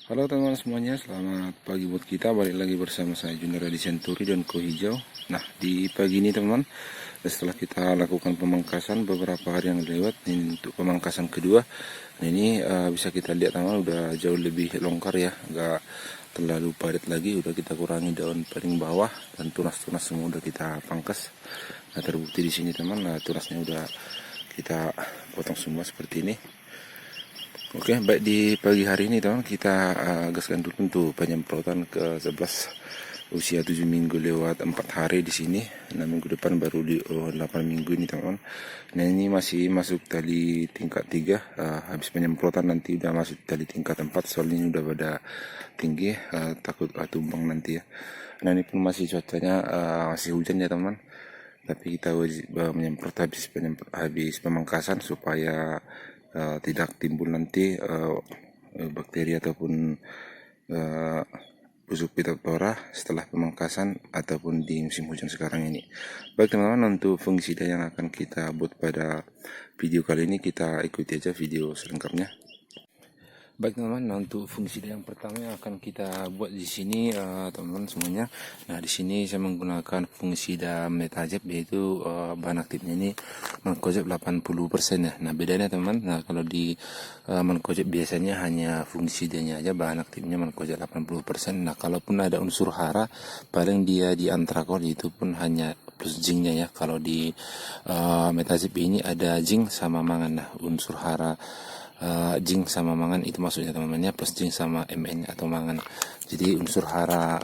Halo teman-teman semuanya, selamat pagi buat kita. Balik lagi bersama saya Junior di Century dan Ko Hijau. Nah, di pagi ini teman-teman, setelah kita lakukan pemangkasan beberapa hari yang lewat, ini untuk pemangkasan kedua. Nah, ini bisa kita lihat teman-teman udah jauh lebih longgar ya, nggak terlalu padat lagi. Udah kita kurangi daun paling bawah dan tunas-tunas semua udah kita pangkas. Nah, terbukti di sini teman, nah tunasnya udah kita potong semua seperti ini. Oke, baik di pagi hari ini teman kita gaskan dulu untuk penyemprotan ke 11 usia 7 minggu lewat 4 hari di sini. Nah, minggu depan baru di 8 minggu ini teman. Nah, ini masih masuk tali tingkat 3. Habis penyemprotan nanti udah masuk tali tingkat 4 soalnya ini udah pada tinggi, takut tumbang nanti ya. Nah, ini pun masih cuacanya masih hujan ya teman. Tapi kita wajib menyemprot habis pemangkasan supaya tidak timbul nanti bakteri ataupun busuk Phytophthora setelah pemangkasan ataupun di musim hujan sekarang ini. Baik teman-teman, untuk fungisida yang akan kita buat pada video kali ini kita ikuti aja video selengkapnya. Baik teman-teman, nah untuk fungisida yang pertama yang akan kita buat di sini teman-teman semuanya. Nah, di sini saya menggunakan fungisida Metajeb, yaitu bahan aktifnya ini Mancozeb 80% ya. Nah, bedanya teman, nah kalau di Mancozeb biasanya hanya fungisidanya aja bahan aktifnya Mancozeb 80%. Nah, kalaupun ada unsur hara paling dia di antrakol, itu pun hanya plus zincnya ya. Kalau di Metajeb ini ada zinc sama mangan. Nah, unsur hara zinc sama mangan itu maksudnya teman-temannya, plus zinc sama Mn atau mangan. Jadi unsur hara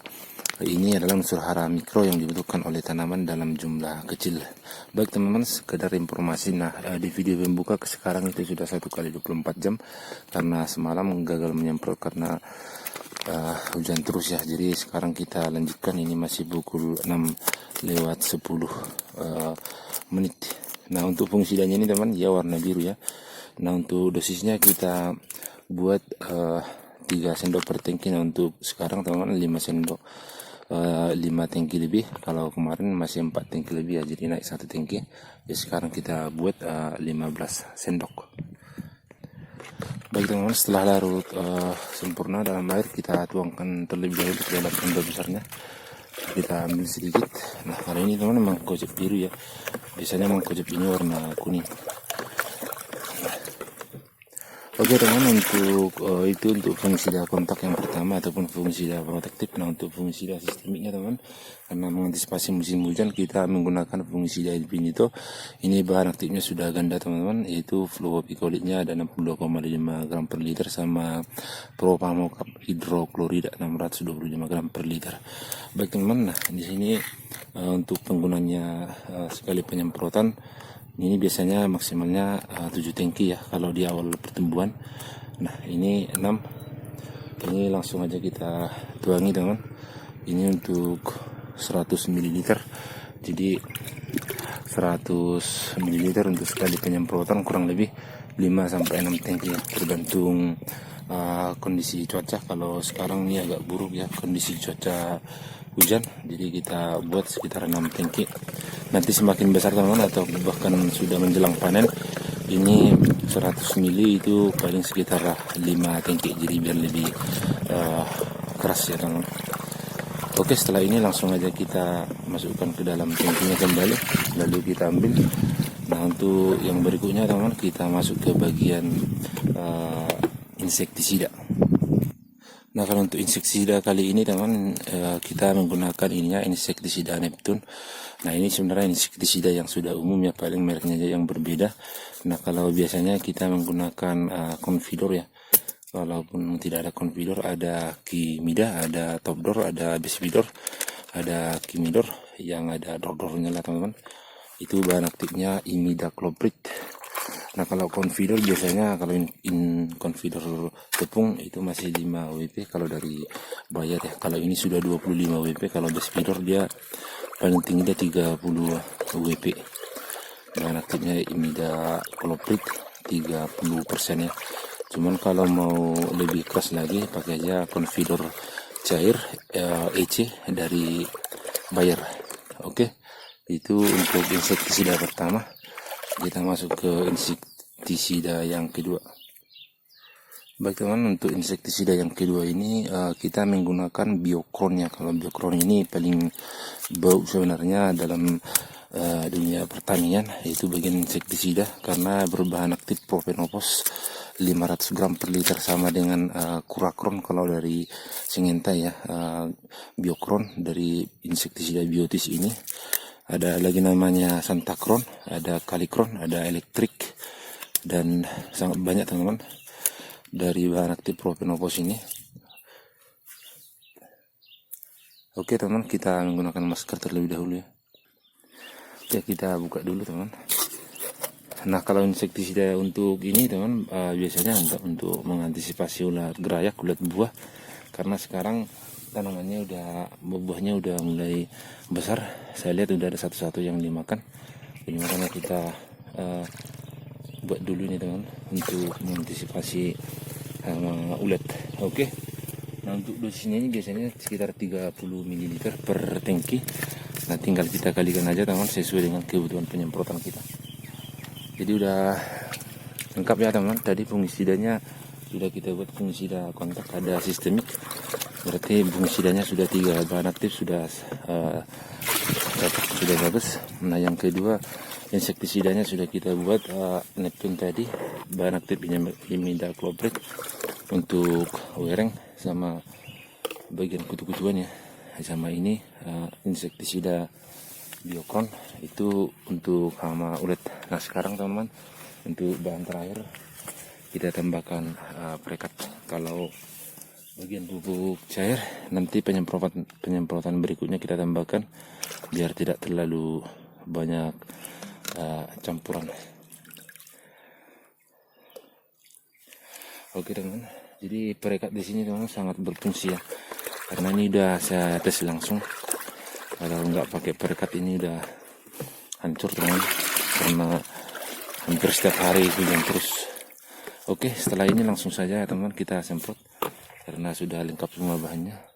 ini adalah unsur hara mikro yang dibutuhkan oleh tanaman dalam jumlah kecil. Baik teman-teman, sekedar informasi. Nah, di video pembuka sekarang itu sudah 1 kali 24 jam karena semalam gagal menyemprot karena hujan terus ya. Jadi sekarang kita lanjutkan, ini masih pukul 6 lewat 10 menit. Nah, untuk fungsidanya ini teman ya warna biru ya. Nah, untuk dosisnya kita buat 3 sendok per tangki. Nah, untuk sekarang teman-teman 5 sendok, 5 tangki lebih. Kalau kemarin masih 4 tangki lebih ya, jadi naik 1 tangki. Jadi sekarang kita buat 15 sendok. Baik teman-teman, setelah larut sempurna dalam air, kita tuangkan terlebih dahulu ke dalam sendok besarnya. Kita ambil sedikit. Nah, kali ini teman-teman Mancozeb biru ya. Biasanya Mancozeb ini warna kuning. Oke teman, untuk itu untuk fungisida kontak yang pertama ataupun fungisida protektif. Nah, untuk fungisida sistemiknya teman, karena mengantisipasi musim hujan kita menggunakan fungisida Infinito. Ini bahan aktifnya sudah ganda teman-teman, yaitu fluopicolidnya ada 62,5 gram per liter sama propamokap hidroklorida 625 gram per liter. Baik teman-teman, nah di sini untuk penggunanya sekali penyemprotan ini biasanya maksimalnya 7 tangki ya kalau di awal pertumbuhan. Nah, ini 6. Ini langsung aja kita tuangi teman. Ini untuk 100 ml. Jadi 100 ml untuk sekali penyemprotan kurang lebih 5 sampai 6 tangki ya, tergantung kondisi cuaca. Kalau sekarang ini agak buruk ya kondisi cuaca hujan, jadi kita buat sekitar 6 tangki. Nanti semakin besar teman-teman atau bahkan sudah menjelang panen, ini 100 mili itu paling sekitar 5 tangki, jadi biar lebih keras ya teman-teman. Oke, setelah ini langsung aja kita masukkan ke dalam tangkinya kembali, lalu kita ambil. Nah, untuk yang berikutnya teman-teman, kita masuk ke bagian insektisida. Nah, kalau untuk insektisida kali ini teman, kita menggunakan ininya insektisida Neptune. Nah, ini sebenarnya insektisida yang sudah umum ya, paling mereknya aja yang berbeda. Nah, kalau biasanya kita menggunakan Confidor ya. Walaupun tidak ada Confidor, ada Kimida, ada Topdor, ada Bespidor, ada Kimidor, yang ada dor-dornya lah teman-teman. Itu bahan aktifnya imidacloprid. Nah, kalau Confidor biasanya kalau in Confidor tepung itu masih 5 WP kalau dari Bayer ya. Kalau ini sudah 25 WP, kalau Bespidor dia paling tinggi dia 30 WP. Bahan aktifnya imidacloprid 30% ya. Cuman kalau mau lebih keras lagi pakai aja Confidor cair EC dari Bayer. Oke. Itu untuk insektisida pertama. Kita masuk ke insektisida yang kedua. Baik teman, untuk insektisida yang kedua ini kita menggunakan Biokron ya. Kalau Biokron ini paling bau sebenarnya dalam dunia pertanian, yaitu bagian insektisida, karena berbahan aktif propenopos 500 gram per liter, sama dengan Kurakron kalau dari Syngenta ya. Biokron dari insektisida biotis ini. Ada lagi namanya Santakron, ada Kalikron, ada Elektrik, dan sangat banyak teman-teman dari bahan aktif propenopos ini. Oke teman, kita menggunakan masker terlebih dahulu ya. Oke, kita buka dulu teman. Nah, kalau insektisida untuk ini teman, biasanya untuk mengantisipasi ulat gerayak, ulat buah, karena sekarang tanamannya buahnya udah mulai besar. Saya lihat udah ada satu-satu yang dimakan. Jadi makanya kita buat dulu ini teman, untuk mengantisipasi ulat. Oke. Nah, untuk dosisnya ini biasanya sekitar 30 ml per tangki. Nah, tinggal kita kalikan aja teman sesuai dengan kebutuhan penyemprotan kita. Jadi udah lengkap ya teman. Tadi fungisidanya sudah kita buat fungisida kontak, ada sistemik. Berarti fungisidanya sudah 3, bahan aktif sudah bagus. Nah, yang kedua insektisidanya sudah kita buat Neptune tadi, bahan aktif imidacloprid untuk wereng sama bagian kutu-kutuan ya. Sama ini insektisida Biokron itu untuk hama ulat. Nah, sekarang teman-teman, untuk bahan terakhir kita tambahkan prekat. Kalau bagian pupuk cair nanti penyemprotan berikutnya kita tambahkan biar tidak terlalu banyak campuran. Oke teman, jadi perekat di sini teman sangat berfungsi ya, karena ini udah saya tes langsung. Kalau nggak pakai perekat ini udah hancur teman, karena hampir setiap hari hujan terus. Oke, setelah ini langsung saja teman kita semprot, karena sudah lengkap semua bahannya.